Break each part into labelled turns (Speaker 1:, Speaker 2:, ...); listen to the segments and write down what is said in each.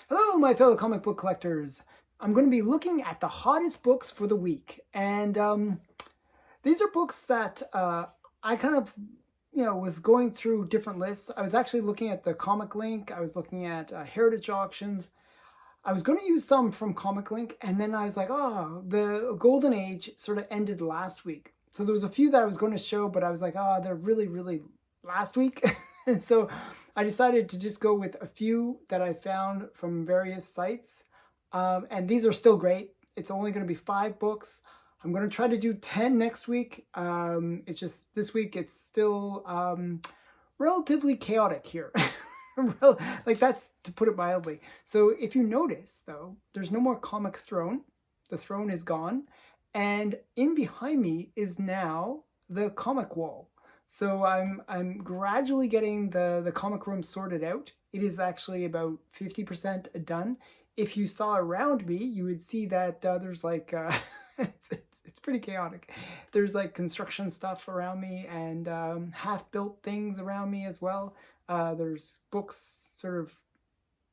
Speaker 1: Hello, my fellow comic book collectors. I'm going to be looking at the hottest books for the week. And these are books that I kind of, was going through different lists. I was actually looking at the Comic Link. I was looking at Heritage Auctions. I was going to use some from Comic Link. And then I was like, oh, the Golden Age sort of ended last week. So there was a few that I was going to show, but I was like, oh, they're really, really last week. And so I decided to just go with a few that I found from various sites. And these are still great. It's only going to be 5 books. I'm going to try to do 10 next week. It's just this week it's still relatively chaotic here. Like that's to put it mildly. So if you notice though, there's no more comic throne. The throne is gone. And in behind me is now the comic wall. So I'm gradually getting the comic room sorted out. It is actually about 50% done. If you saw around me, you would see that there's like, it's pretty chaotic. There's like construction stuff around me and half-built things around me as well. There's books sort of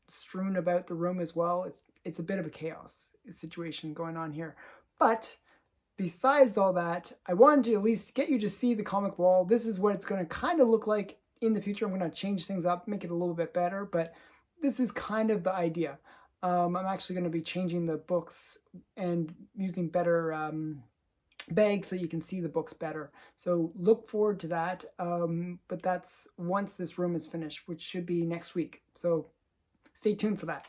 Speaker 1: strewn about the room as well. It's a bit of a chaos situation going on here. But besides all that, I wanted to at least get you to see the comic wall. This is what it's going to kind of look like in the future. I'm going to change things up, make it a little bit better, but this is kind of the idea. I'm actually going to be changing the books and using better bags so you can see the books better. So look forward to that. But that's once this room is finished, which should be next week. So stay tuned for that.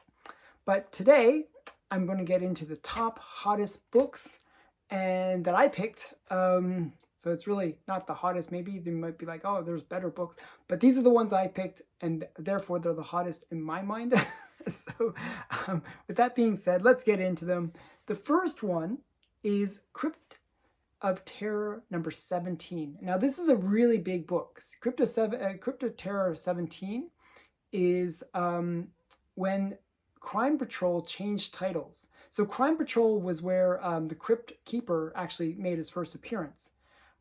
Speaker 1: But today, I'm going to get into the top hottest books and that I picked. So it's really not the hottest. Maybe they might be like, oh, there's better books. But these are the ones I picked, and therefore they're the hottest in my mind. So with that being said, let's get into them. The first one is Crypt of Terror number 17. Now, this is a really big book. Crypt of Terror 17 is when Crime Patrol changed titles. So Crime Patrol was where the Crypt Keeper actually made his first appearance.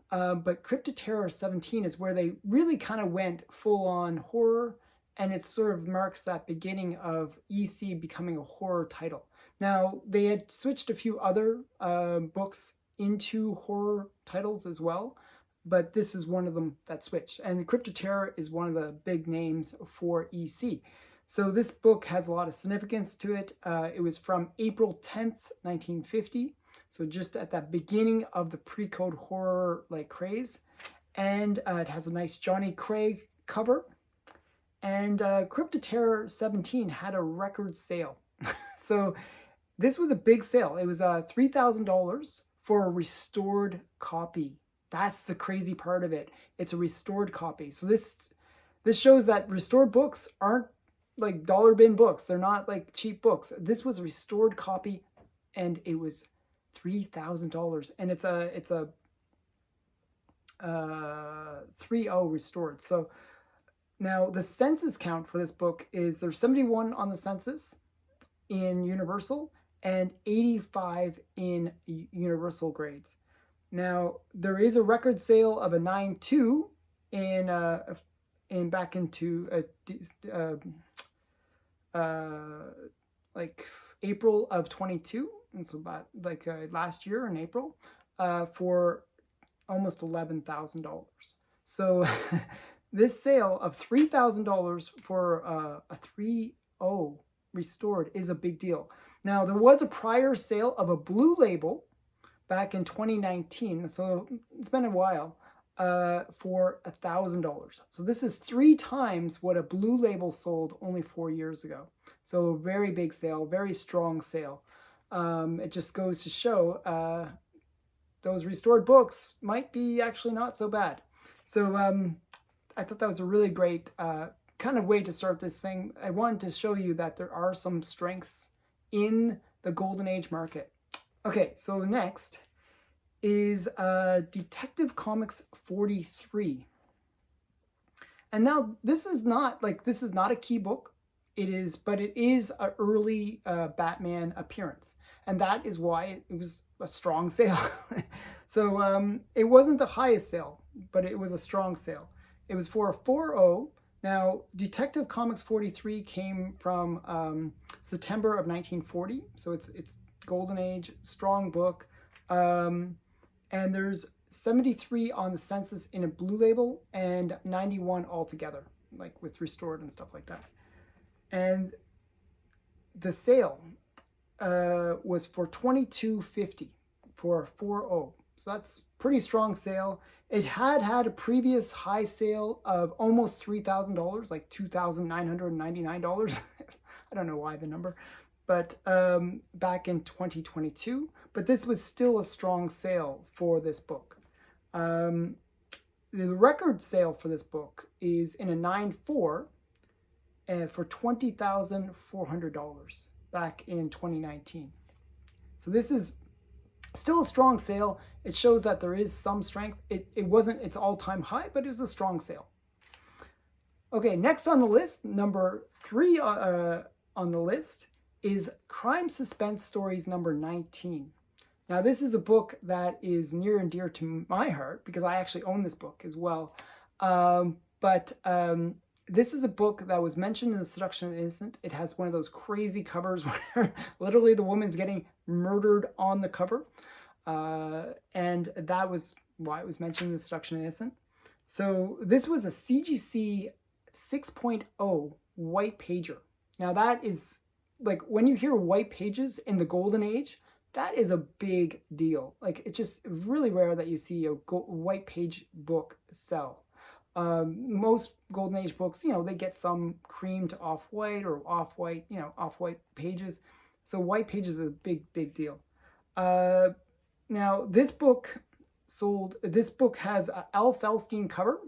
Speaker 1: But Crypt of Terror 17 is where they really kind of went full-on horror, and it sort of marks that beginning of EC becoming a horror title. Now, they had switched a few other books into horror titles as well, but this is one of them that switched. And Crypt of Terror is one of the big names for EC. So this book has a lot of significance to it. It was from April 10th, 1950. So just at that beginning of the pre-code horror like craze. And it has a nice Johnny Craig cover. And Crypt of Terror 17 had a record sale. So this was a big sale. It was $3,000 for a restored copy. That's the crazy part of it. It's a restored copy. So this shows that restored books aren't like dollar bin books. They're not like cheap books. This was a restored copy, and it was $3,000, and it's a 3.0 restored. So now the census count for this book is there's 71 on the census in Universal and 85 in Universal grades. Now there is a record sale of a 9.2 in back into like April of 22, and so like last year in April, for almost $11,000. So this sale of $3,000 for a 3.0 restored is a big deal. Now there was a prior sale of a blue label back in 2019, so it's been a while, for $1,000. So this is 3 times what a blue label sold only 4 years ago. So a very big sale, very strong sale. It just goes to show those restored books might be actually not so bad. So I thought that was a really great kind of way to start this thing. I wanted to show you that there are some strengths in the Golden Age market. Okay, so next is Detective Comics 43. And now this is not a key book. But it is an early Batman appearance. And that is why it was a strong sale. So it wasn't the highest sale, but it was a strong sale. It was for a 4.0, Now, Detective Comics 43 came from September of 1940, so it's golden age, strong book, and there's 73 on the census in a blue label and 91 altogether, like with restored and stuff like that. And the sale was for $22.50 for 4.0. So that's pretty strong sale. It had a previous high sale of almost $3,000, like $2,999. I don't know why the number, but back in 2022. But this was still a strong sale for this book. The record sale for this book is in a 9.4 for $20,400 back in 2019. So this is still a strong sale. It shows that there is some strength. It wasn't its all-time high, but it was a strong sale. Okay, next on the list, number 3 on the list is Crime Suspense Stories number 19. Now, this is a book that is near and dear to my heart because I actually own this book as well. This is a book that was mentioned in The Seduction of the Innocent. It has one of those crazy covers where literally the woman's getting murdered on the cover. And that was why it was mentioned in The Seduction of the Innocent. So this was a CGC 6.0 white pager. Now that is, like, when you hear white pages in the golden age, that is a big deal. Like, it's just really rare that you see a white page book sell. Most golden age books, they get some cream to off-white or off-white, off-white pages. So white pages is a big deal. Now this book has a Al Felstein cover,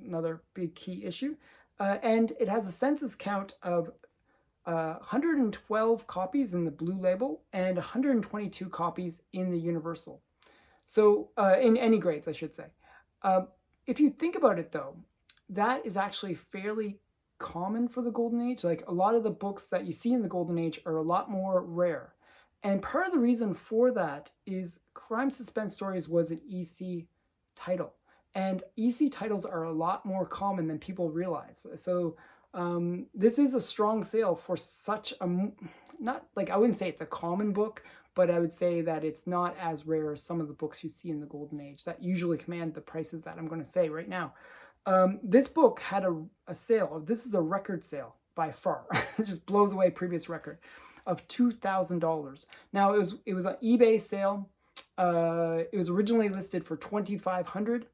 Speaker 1: another big key issue. And it has a census count of 112 copies in the blue label and 122 copies in the universal. So in any grades, I should say. If you think about it, though, that is actually fairly common for the golden age. Like, a lot of the books that you see in the golden age are a lot more rare. And part of the reason for that is Crime Suspense Stories was an EC title. And EC titles are a lot more common than people realize. So this is a strong sale for such a, not like, I wouldn't say it's a common book, but I would say that it's not as rare as some of the books you see in the golden age that usually command the prices that I'm going to say right now. This book had a sale. This is a record sale by far. It just blows away previous record of $2,000. Now it was an eBay sale. It was originally listed for $2,500,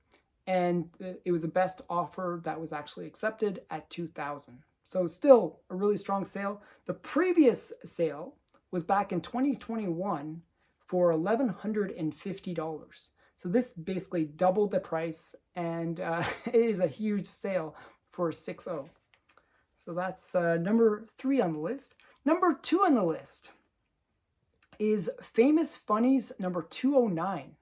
Speaker 1: and it was the best offer that was actually accepted at $2,000. So still a really strong sale. The previous sale was back in 2021 for $1,150. So this basically doubled the price, and it is a huge sale for 6.0. So that's number 3 on the list. Number 2 on the list is Famous Funnies number 209.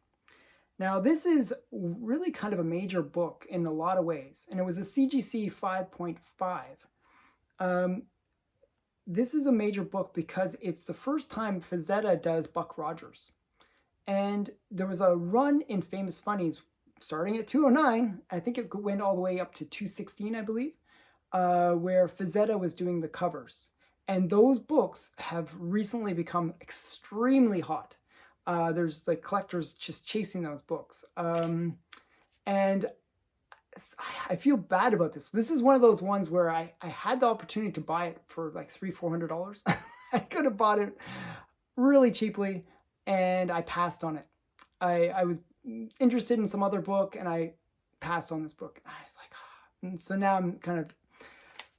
Speaker 1: Now this is really kind of a major book in a lot of ways, and it was a CGC 5.5. This is a major book because it's the first time Fazetta does Buck Rogers. And there was a run in Famous Funnies starting at 209. I think it went all the way up to 216, I believe, where Fazetta was doing the covers. And those books have recently become extremely hot. There's like collectors just chasing those books. And I feel bad about this. This is one of those ones where I had the opportunity to buy it for like $300-400. I could have bought it really cheaply, and I passed on it. I was interested in some other book, and I passed on this book. I was like, and so now I'm kind of,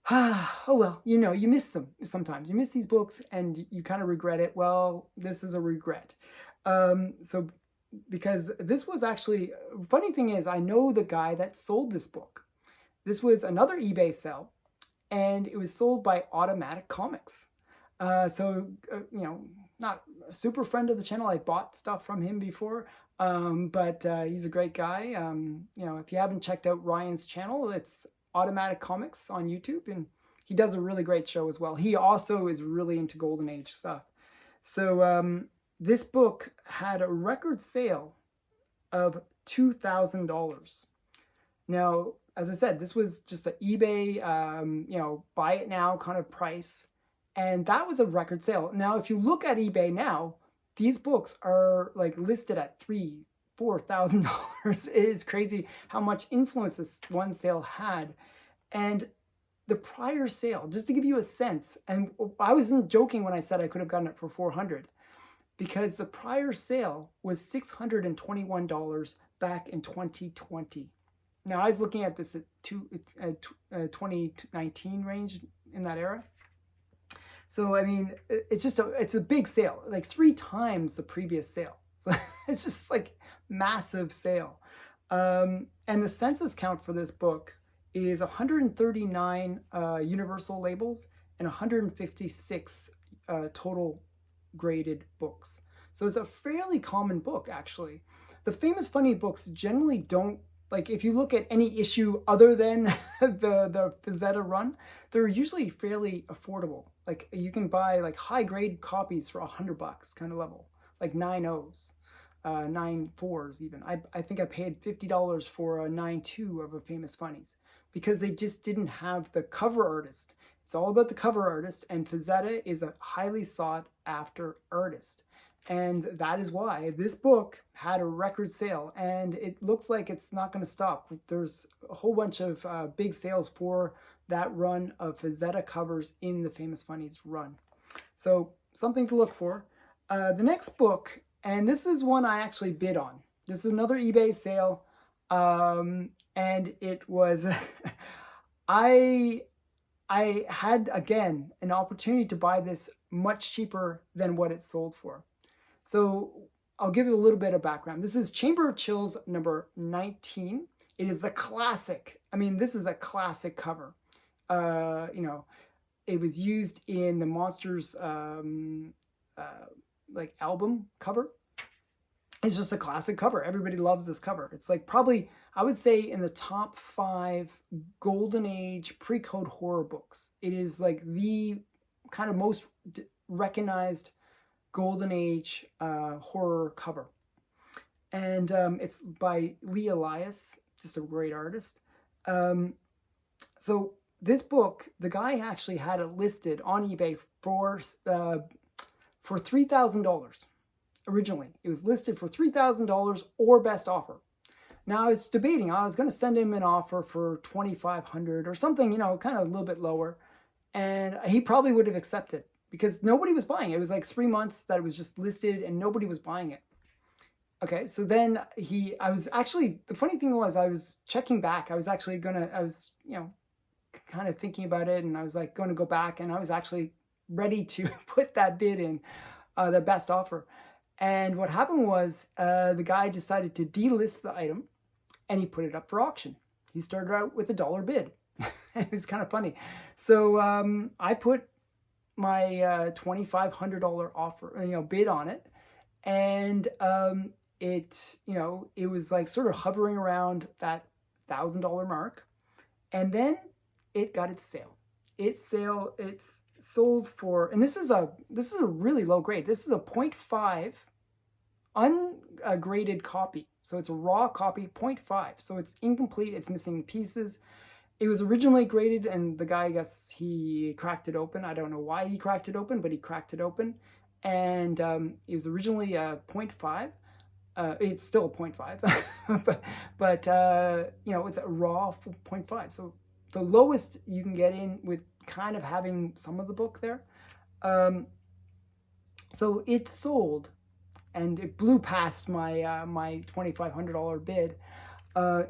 Speaker 1: oh well, you miss them sometimes. You miss these books, and you kind of regret it. Well, this is a regret. So because this was actually, funny thing is, I know the guy that sold this book. This was another eBay sale, and it was sold by Automatic Comics. Not a super friend of the channel. I bought stuff from him before, but he's a great guy. If you haven't checked out Ryan's channel, it's Automatic Comics on YouTube, and he does a really great show as well. He also is really into Golden Age stuff. So this book had a record sale of $2,000. Now, as I said, this was just an eBay, buy it now kind of price. And that was a record sale. Now, if you look at eBay now, these books are like listed at $3,000-$4,000. It is crazy how much influence this one sale had. And the prior sale, just to give you a sense, and I wasn't joking when I said I could have gotten it for $400, because the prior sale was $621 back in 2020. Now, I was looking at this at 2019 range, in that era. So, I mean, it's a big sale, like 3 times the previous sale. So it's just like massive sale. And the census count for this book is 139 universal labels and 156 total graded books. So it's a fairly common book, actually. The famous funny books generally don't, like, if you look at any issue other than the Fazetta run, they're usually fairly affordable. Like, you can buy like high grade copies for $100 kind of level, like 9.0s, 9.4s even. I think I paid $50 for a 9.2 of a Famous Funnies, because they just didn't have the cover artist. It's all about the cover artist, and Fazetta is a highly sought after artist. And that is why this book had a record sale, and it looks like it's not going to stop. There's a whole bunch of big sales for that run of Fazetta covers in the Famous Funnies run. So something to look for. The next book, and this is one I actually bid on. This is another eBay sale. And it was, I had, again, an opportunity to buy this much cheaper than what it sold for. So I'll give you a little bit of background. This is Chamber of Chills number 19. It is the classic. I mean, this is a classic cover. It was used in the Monsters like album cover. It's just a classic cover. Everybody loves this cover. It's like probably, I would say, in the top 5 Golden Age pre-code horror books. It is like the kind of most recognized Golden Age horror cover. And it's by Lee Elias, just a great artist. So this book, the guy actually had it listed on eBay for $3,000. Originally, it was listed for $3,000 or best offer. Now I was debating. I was going to send him an offer for $2,500 or something, kind of a little bit lower, and he probably would have accepted because nobody was buying it. It was like 3 months that it was just listed and nobody was buying it. Okay, so then the funny thing was, I was checking back. I was kind of thinking about it, and I was like going to go back, and I was actually ready to put that bid in, the best offer. And what happened was the guy decided to delist the item, and he put it up for auction. He started out with $1 bid. It was kind of funny. So I put my $2,500 offer, bid on it, and it was like sort of hovering around that $1,000 mark, and then it got its sale. It's sold for, and this is a really low grade. This is a 0.5 ungraded copy. So it's a raw copy, 0.5. So it's incomplete. It's missing pieces. It was originally graded, and the guy, I guess, he cracked it open. I don't know why he cracked it open, but he cracked it open. And it was originally a 0.5. It's still a 0.5, but it's a raw 0.5. So the lowest you can get in with kind of having some of the book there. So it sold, and it blew past my my $2,500 bid.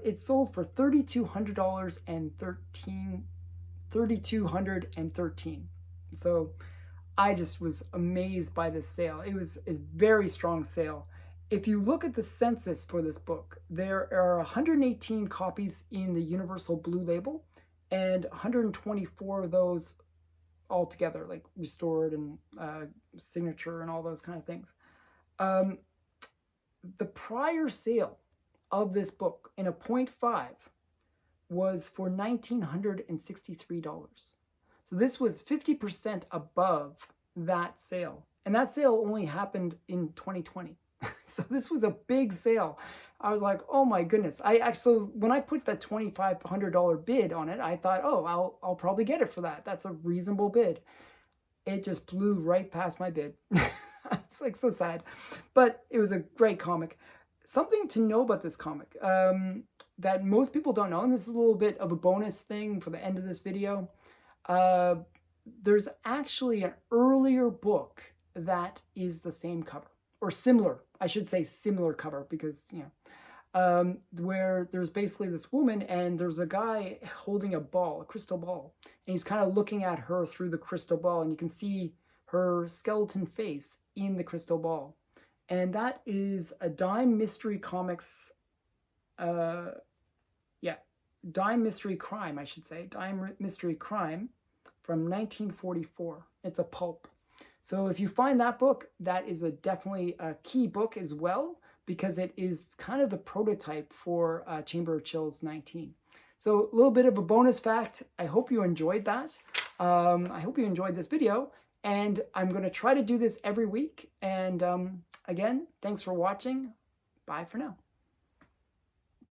Speaker 1: It sold for $3,213. So I just was amazed by this sale. It was a very strong sale. If you look at the census for this book, there are 118 copies in the Universal Blue Label, and 124 of those altogether, like restored and signature and all those kind of things. The prior sale of this book in a 0.5 was for $1,963. So this was 50% above that sale. And that sale only happened in 2020. So this was a big sale. I was like, oh my goodness. I actually, when I put that $2,500 bid on it, I thought, oh, I'll probably get it for that. That's a reasonable bid. It just blew right past my bid. It's like so sad, but it was a great comic. Something to know about this comic that most people don't know, and this is a little bit of a bonus thing for the end of this video. There's actually an earlier book that is the same cover, or similar. I should say similar cover, because, you know, where there's basically this woman and there's a guy holding a ball, a crystal ball, and he's kind of looking at her through the crystal ball, and you can see her skeleton face in the crystal ball. And that is a Dime Mystery Comics, Dime Mystery Crime, I should say. Dime Mystery Crime from 1944. It's a pulp. So if you find that book, that is definitely a key book as well, because it is kind of the prototype for Chamber of Chills 19. So a little bit of a bonus fact. I hope you enjoyed that. I hope you enjoyed this video, and I'm going to try to do this every week. And again, thanks for watching. Bye for now.